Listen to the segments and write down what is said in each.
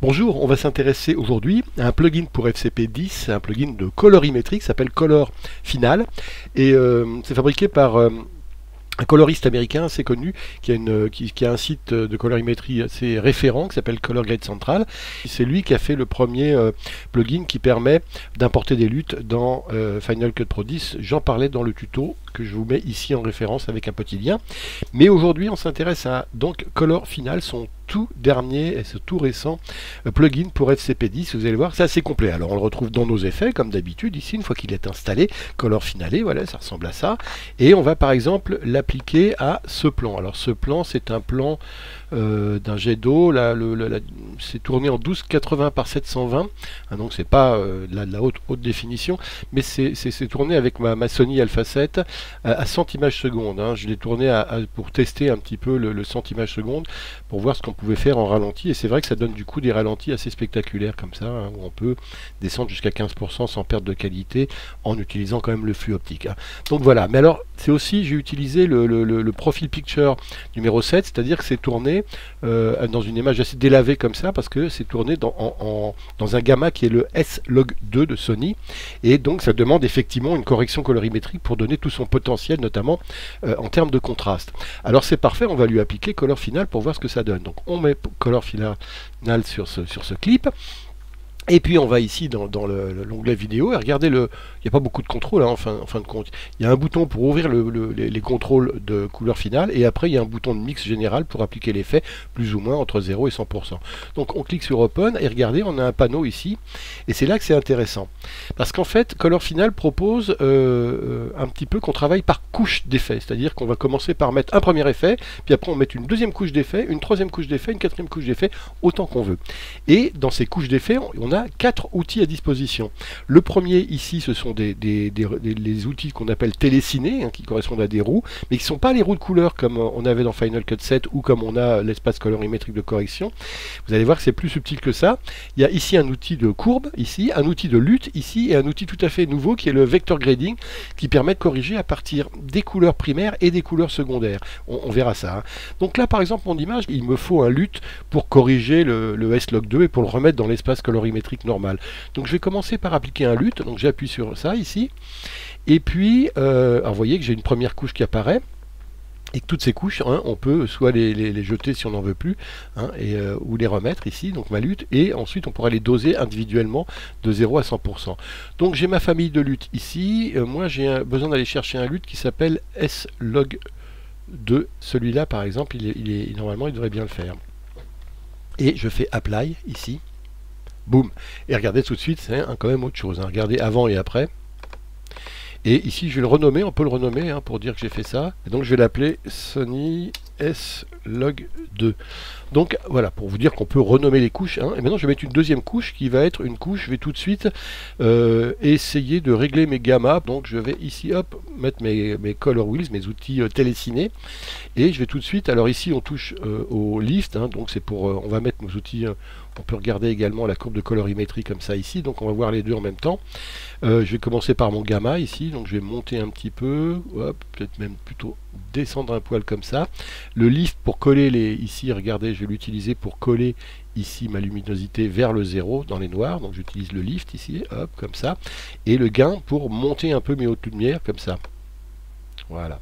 Bonjour, on va s'intéresser aujourd'hui à un plugin pour FCP10, un plugin de colorimétrie qui s'appelle Color Final et c'est fabriqué par un coloriste américain assez connu qui a un site de colorimétrie assez référent qui s'appelle Color Grade Central. C'est lui qui a fait le premier plugin qui permet d'importer des luttes dans Final Cut Pro 10. J'en parlais dans le tuto que je vous mets ici en référence avec un petit lien. Mais aujourd'hui on s'intéresse à donc Color Final, son tout dernier et ce tout récent plugin pour FCP10. Vous allez voir, c'est assez complet. Alors on le retrouve dans nos effets comme d'habitude ici une fois qu'il est installé. Color Finale, voilà, ça ressemble à ça. Et on va par exemple l'appliquer à ce plan. Alors ce plan, c'est un plan d'un jet d'eau. C'est tourné en 1280 par 720. Hein, donc c'est pas de la haute définition, mais c'est tourné avec ma Sony Alpha 7 à 100 images secondes. Hein. Je l'ai tourné pour tester un petit peu le 100 images secondes pour voir ce qu'on pouvait faire en ralenti. Et c'est vrai que ça donne du coup des ralentis assez spectaculaires comme ça, hein, où on peut descendre jusqu'à 15% sans perte de qualité en utilisant quand même le flux optique. Hein. Donc voilà. Mais alors c'est aussi, j'ai utilisé le profile picture numéro 7, c'est-à-dire que c'est tourné dans une image assez délavée comme ça, parce que c'est tourné dans un gamma qui est le S-Log2 de Sony, et donc ça demande effectivement une correction colorimétrique pour donner tout son potentiel, notamment en termes de contraste. Alors c'est parfait, on va lui appliquer Color Final pour voir ce que ça donne. Donc on met Color Final sur ce clip. Et puis on va ici dans l'onglet vidéo et regardez il n'y a pas beaucoup de contrôles hein, en fin de compte. Il y a un bouton pour ouvrir les contrôles de couleur finale et après il y a un bouton de mix général pour appliquer l'effet plus ou moins entre 0 et 100%. Donc on clique sur Open et regardez, on a un panneau ici et c'est là que c'est intéressant. Parce qu'en fait Color Final propose un petit peu qu'on travaille par couche d'effets. C'est-à-dire qu'on va commencer par mettre un premier effet, puis après on met une deuxième couche d'effet, une troisième couche d'effet, une quatrième couche d'effet, autant qu'on veut. Et dans ces couches d'effets, on a 4 outils à disposition. Le premier ici, ce sont les outils qu'on appelle télécinés, hein, qui correspondent à des roues, mais qui ne sont pas les roues de couleur comme on avait dans Final Cut 7 ou comme on a l'espace colorimétrique de correction. Vous allez voir que c'est plus subtil que ça. Il y a ici un outil de courbe, ici, un outil de lutte, ici, et un outil tout à fait nouveau qui est le vector grading, qui permet de corriger à partir des couleurs primaires et des couleurs secondaires. On verra ça. Hein. Donc là, par exemple, mon image, il me faut un lutte pour corriger le S-Log2 et pour le remettre dans l'espace colorimétrique normal. Donc je vais commencer par appliquer un lutte, donc j'appuie sur ça ici, et puis alors vous voyez que j'ai une première couche qui apparaît, et que toutes ces couches, hein, on peut soit les jeter si on n'en veut plus, hein, ou les remettre ici, donc ma lutte, et ensuite on pourra les doser individuellement de 0 à 100%. Donc j'ai ma famille de luttes ici, moi j'ai besoin d'aller chercher un lutte qui s'appelle S-Log2, celui-là par exemple, normalement il devrait bien le faire. Et je fais Apply ici. Boum. Et regardez tout de suite, c'est quand même autre chose. Hein. Regardez avant et après. Et ici, je vais le renommer. On peut le renommer hein, pour dire que j'ai fait ça. Et donc, je vais l'appeler Sony S-Log2. Donc, voilà, pour vous dire qu'on peut renommer les couches. Hein. Et maintenant, je vais mettre une deuxième couche qui va être une couche. Je vais tout de suite essayer de régler mes gammas. Donc, je vais ici, hop, mettre mes color wheels, mes outils télécinés. Et je vais tout de suite, alors ici, on touche au lift. Hein, donc, c'est pour, on va mettre nos outils... on peut regarder également la courbe de colorimétrie comme ça ici, donc on va voir les deux en même temps. Je vais commencer par mon gamma ici, donc je vais monter un petit peu, peut-être même plutôt descendre un poil comme ça. Le lift pour coller ici, regardez, je vais l'utiliser pour coller ici ma luminosité vers le 0 dans les noirs, donc j'utilise le lift ici, hop, comme ça. Et le gain pour monter un peu mes hautes lumières comme ça. Voilà.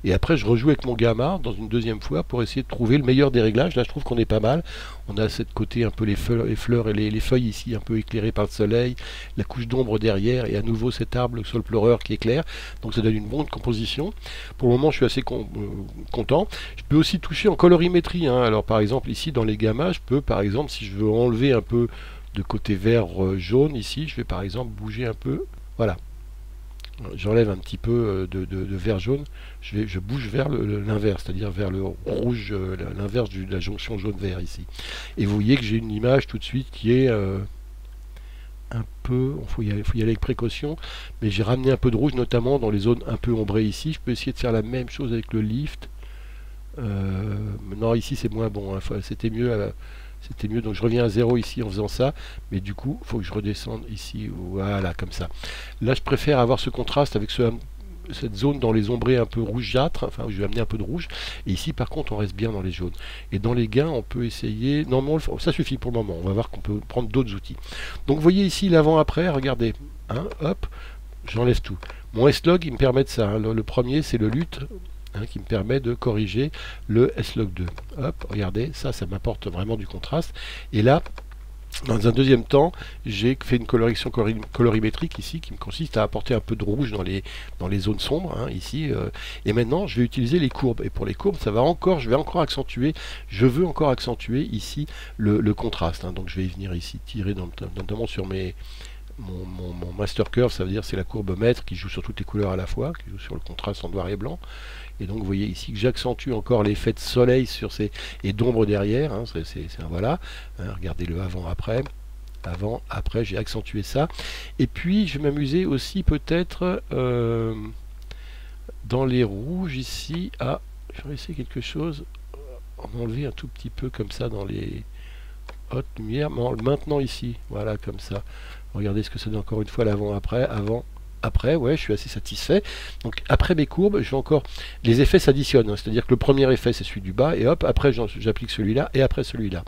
Et après je rejoue avec mon gamma dans une deuxième fois pour essayer de trouver le meilleur des réglages. Là je trouve qu'on est pas mal. On a cette côté un peu les fleurs et les feuilles ici un peu éclairées par le soleil, la couche d'ombre derrière et à nouveau cet arbre, le sol pleureur qui est clair. Donc ça donne une bonne composition. Pour le moment je suis assez content. Je peux aussi toucher en colorimétrie. Hein. Alors par exemple ici dans les gammas, je peux par exemple si je veux enlever un peu de côté vert jaune ici, je vais par exemple bouger un peu. Voilà. J'enlève un petit peu de vert jaune, je bouge vers l'inverse, c'est-à-dire vers le rouge, l'inverse de la jonction jaune-vert ici. Et vous voyez que j'ai une image tout de suite qui est un peu, il faut y aller avec précaution, mais j'ai ramené un peu de rouge, notamment dans les zones un peu ombrées ici. Je peux essayer de faire la même chose avec le lift. Non, ici c'est moins bon, hein. C'était mieux. C'était mieux, donc je reviens à 0 ici en faisant ça, mais du coup, il faut que je redescende ici, voilà, comme ça. Là, je préfère avoir ce contraste avec ce cette zone dans les ombrés un peu rougeâtres, enfin je vais amener un peu de rouge, et ici par contre on reste bien dans les jaunes. Et dans les gains on peut essayer, non mais ça suffit pour le moment, on va voir qu'on peut prendre d'autres outils. Donc vous voyez ici l'avant-après, regardez, hein, hop, j'enlève tout. Mon S-Log il me permet de ça, hein. Le premier c'est le LUT, hein, qui me permet de corriger le S-Log 2. Hop, regardez, ça m'apporte vraiment du contraste. Et là, dans un deuxième temps, j'ai fait une coloration colorimétrique ici qui me consiste à apporter un peu de rouge dans les zones sombres, hein, ici. Et maintenant, je vais utiliser les courbes. Et pour les courbes, je vais encore accentuer, je veux encore accentuer ici le contraste, hein. Donc je vais venir ici tirer notamment sur mon master curve, ça veut dire c'est la courbe mètre qui joue sur toutes les couleurs à la fois, qui joue sur le contraste en noir et blanc. Et donc vous voyez ici que j'accentue encore l'effet de soleil sur et d'ombre derrière, hein, voilà, hein, regardez le avant-après, avant-après, j'ai accentué ça. Et puis je vais m'amuser aussi peut-être dans les rouges ici, je vais essayer quelque chose, en enlever un tout petit peu comme ça dans les hautes lumières, maintenant ici, voilà comme ça. Regardez ce que ça donne encore une fois l'avant-après, après, ouais, je suis assez satisfait. Donc après mes courbes, je vais encore... Les effets s'additionnent, hein, c'est-à-dire que le premier effet c'est celui du bas, et hop, après j'applique celui-là, et après celui-là.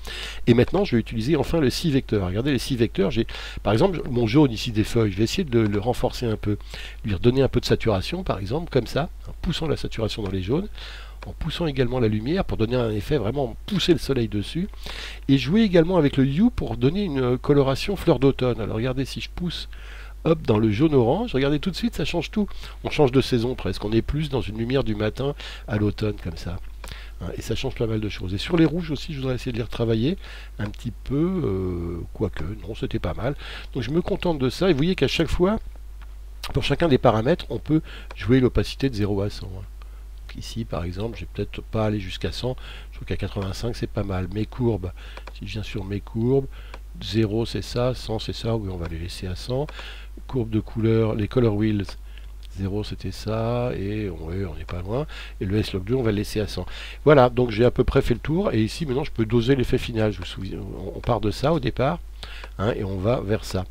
Et maintenant je vais utiliser enfin le 6 vecteurs. Regardez les 6 vecteurs, j'ai par exemple mon jaune ici des feuilles, je vais essayer de le renforcer un peu, lui redonner un peu de saturation par exemple, comme ça, en poussant la saturation dans les jaunes, en poussant également la lumière pour donner un effet vraiment pousser le soleil dessus, et jouer également avec le hue pour donner une coloration fleur d'automne. Alors regardez si je pousse, hop, dans le jaune orange, regardez tout de suite ça change tout, on change de saison presque, on est plus dans une lumière du matin à l'automne comme ça, hein, et ça change pas mal de choses. Et sur les rouges aussi je voudrais essayer de les retravailler un petit peu, quoique non c'était pas mal, donc je me contente de ça. Et vous voyez qu'à chaque fois pour chacun des paramètres on peut jouer l'opacité de 0 à 100, hein. Ici par exemple je vais peut-être pas aller jusqu'à 100, je trouve qu'à 85 c'est pas mal. Mes courbes, si je viens sur mes courbes, 0 c'est ça, 100 c'est ça, oui on va les laisser à 100. Courbe de couleur, les color wheels, 0 c'était ça, et ouais, on n'est pas loin, et le S-Log 2 on va le laisser à 100. Voilà, donc j'ai à peu près fait le tour, et ici maintenant je peux doser l'effet final. Je vous souviens, on part de ça au départ, hein, et on va vers ça.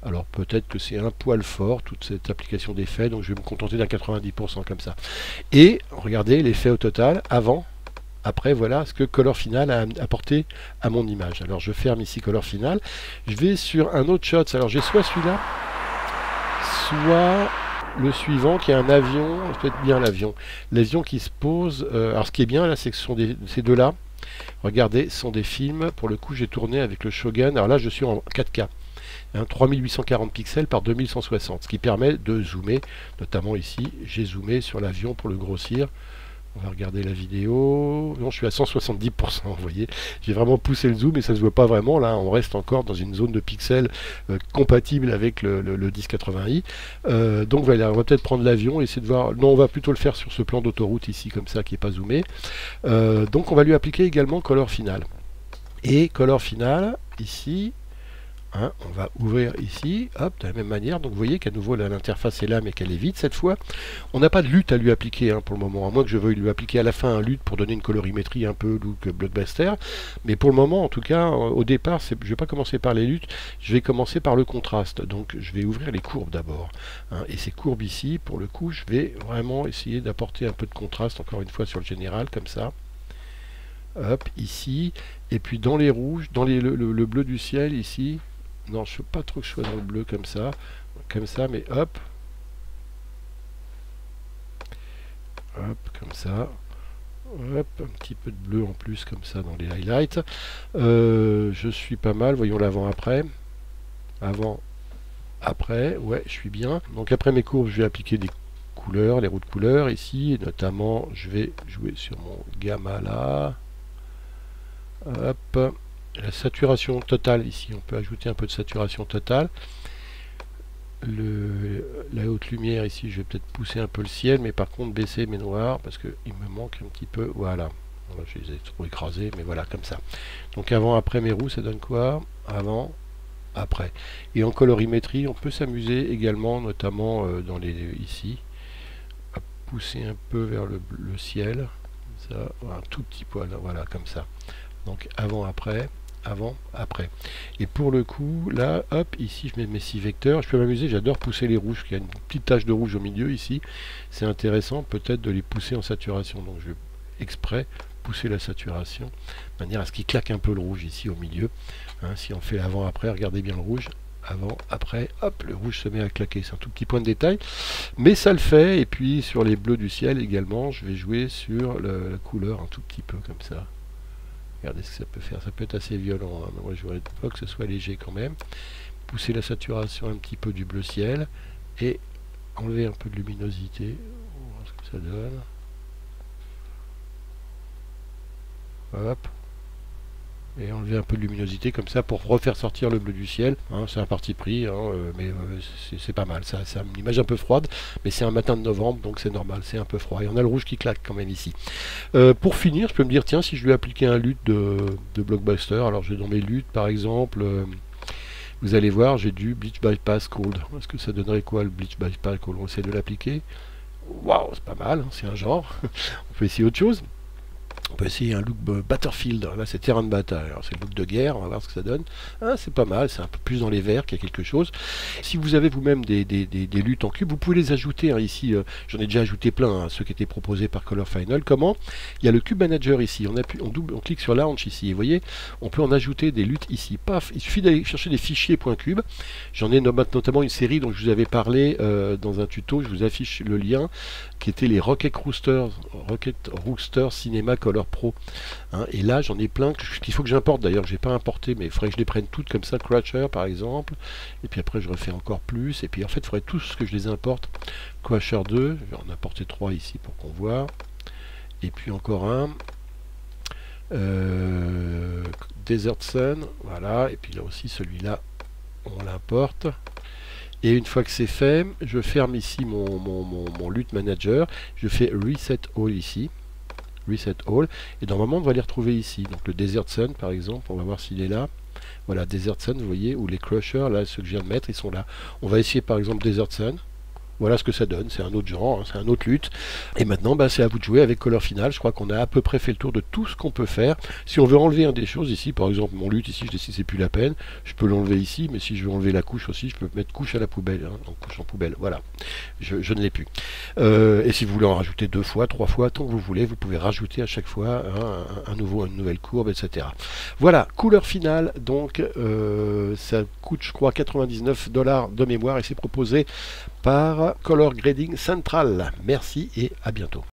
Alors peut-être que c'est un poil fort, toute cette application d'effet, donc je vais me contenter d'un 90% comme ça. Et regardez l'effet au total, avant, après, voilà ce que Color Final a apporté à mon image. Alors je ferme ici Color Final, je vais sur un autre shot, alors j'ai soit celui-là, soit le suivant qui est un avion, peut-être bien l'avion qui se pose. Alors ce qui est bien là, c'est que ce sont ces deux-là, regardez, ce sont des films, pour le coup j'ai tourné avec le Shogun, alors là je suis en 4K. 3840 pixels par 2160, ce qui permet de zoomer, notamment ici, j'ai zoomé sur l'avion pour le grossir. On va regarder la vidéo. Non, je suis à 170%, vous voyez. J'ai vraiment poussé le zoom et ça ne se voit pas vraiment. Là, on reste encore dans une zone de pixels compatible avec le 1080i. Donc voilà, on va peut-être prendre l'avion et essayer de voir... Non, on va plutôt le faire sur ce plan d'autoroute ici, comme ça, qui n'est pas zoomé. Donc on va lui appliquer également Color Final. Et Color Final, ici... Hein, on va ouvrir ici, hop, de la même manière. Donc vous voyez qu'à nouveau l'interface est là mais qu'elle est vide cette fois. On n'a pas de LUT à lui appliquer, hein, pour le moment, à moins que je veuille lui appliquer à la fin un LUT pour donner une colorimétrie un peu look blockbuster. Mais pour le moment, en tout cas, au départ, je ne vais pas commencer par les LUT, je vais commencer par le contraste. Donc je vais ouvrir les courbes d'abord, hein, et ces courbes ici, pour le coup, je vais vraiment essayer d'apporter un peu de contraste, encore une fois sur le général, comme ça. Hop, ici, et puis dans les rouges, dans le bleu du ciel ici. Non, je ne veux pas trop que je sois dans le bleu comme ça, mais hop, comme ça, hop, un petit peu de bleu en plus comme ça dans les highlights. Je suis pas mal, voyons l'avant-après, après, ouais, je suis bien. Donc après mes courbes, je vais appliquer des couleurs, les roues de couleurs ici, et notamment, je vais jouer sur mon gamma là, hop. La saturation totale ici, on peut ajouter un peu de saturation totale. La haute lumière ici, je vais peut-être pousser un peu le ciel, mais par contre baisser mes noirs parce qu'il me manque un petit peu. Voilà, je les ai trop écrasés, mais voilà, comme ça. Donc avant, après mes roues, ça donne quoi? Avant, après. Et en colorimétrie, on peut s'amuser également, notamment dans ici, à pousser un peu vers le ciel, ça, un tout petit poil, voilà, comme ça. Donc avant, après. avant, après. Et pour le coup, là, hop, ici je mets mes 6 vecteurs. Je peux m'amuser, j'adore pousser les rouges. Il y a une petite tache de rouge au milieu ici. C'est intéressant peut-être de les pousser en saturation. Donc je vais exprès pousser la saturation, de manière à ce qu'il claque un peu le rouge ici au milieu. Hein, si on fait avant-après, regardez bien le rouge. Avant, après, hop, le rouge se met à claquer. C'est un tout petit point de détail, mais ça le fait. Et puis sur les bleus du ciel également, je vais jouer sur la couleur un tout petit peu comme ça. Regardez ce que ça peut faire, ça peut être assez violent, hein, mais moi je voudrais pas que ce soit léger quand même. Pousser la saturation un petit peu du bleu ciel et enlever un peu de luminosité. On va voir ce que ça donne. Hop. Et enlever un peu de luminosité comme ça pour refaire sortir le bleu du ciel. Hein, c'est un parti pris, hein, mais c'est pas mal. C'est une image un peu froide, mais c'est un matin de novembre, donc c'est normal, c'est un peu froid. Et on a le rouge qui claque quand même ici. Pour finir, je peux me dire, tiens, si je lui appliquais un lutte de Blockbuster, alors je vais dans mes luttes par exemple, vous allez voir, j'ai du Bleach Bypass Cold. Est-ce que ça donnerait quoi le Bleach Bypass Cold? On essaie de l'appliquer. Waouh, c'est pas mal, hein, c'est un genre. On peut essayer autre chose. On peut essayer un look Battlefield. Là, c'est terrain de bataille. Alors, c'est le look de guerre. On va voir ce que ça donne. Ah, c'est pas mal. C'est un peu plus dans les verts qu'il y a quelque chose. Si vous avez vous-même des luttes en cube, vous pouvez les ajouter. Hein, ici, j'en ai déjà ajouté plein. Hein, ceux qui étaient proposés par Color Final. Comment? Il y a le Cube Manager ici. On clique sur Launch ici. Et vous voyez, on peut en ajouter des luttes ici. Paf. Il suffit d'aller chercher des fichiers .cube. J'en ai notamment une série dont je vous avais parlé dans un tuto. Je vous affiche le lien qui était les Rocket Rooster Cinema Color Pro. Hein, et là, j'en ai plein qu'il faut que j'importe. D'ailleurs, je n'ai pas importé, mais il faudrait que je les prenne toutes comme ça. Crusher, par exemple. Et puis après, je refais encore plus. Et puis en fait, il faudrait tous que je les importe. Crusher 2, je vais en importer 3 ici pour qu'on voit. Et puis encore un. Desert Sun, voilà. Et puis là aussi, celui-là, on l'importe. Et une fois que c'est fait, je ferme ici mon LUT Manager. Je fais Reset All ici. Reset All. Et normalement, on va les retrouver ici. Donc le Desert Sun, par exemple, on va voir s'il est là. Voilà, Desert Sun, vous voyez, ou les Crushers, là, ceux que je viens de mettre, ils sont là. On va essayer, par exemple, Desert Sun. Voilà ce que ça donne, c'est un autre genre, hein, c'est un autre lutte. Et maintenant, bah, c'est à vous de jouer avec Color Final. Je crois qu'on a à peu près fait le tour de tout ce qu'on peut faire. Si on veut enlever des choses ici, par exemple mon lutte ici, je décide c'est plus la peine. Je peux l'enlever ici, mais si je veux enlever la couche aussi, je peux mettre couche à la poubelle, hein, donc couche en poubelle. Voilà, je ne l'ai plus. Et si vous voulez en rajouter 2 fois, 3 fois, tant que vous voulez, vous pouvez rajouter à chaque fois hein, une nouvelle courbe, etc. Voilà, couleur finale. Donc ça coûte, je crois, 99 $ de mémoire et c'est proposé par Color Grading Central. Merci et à bientôt.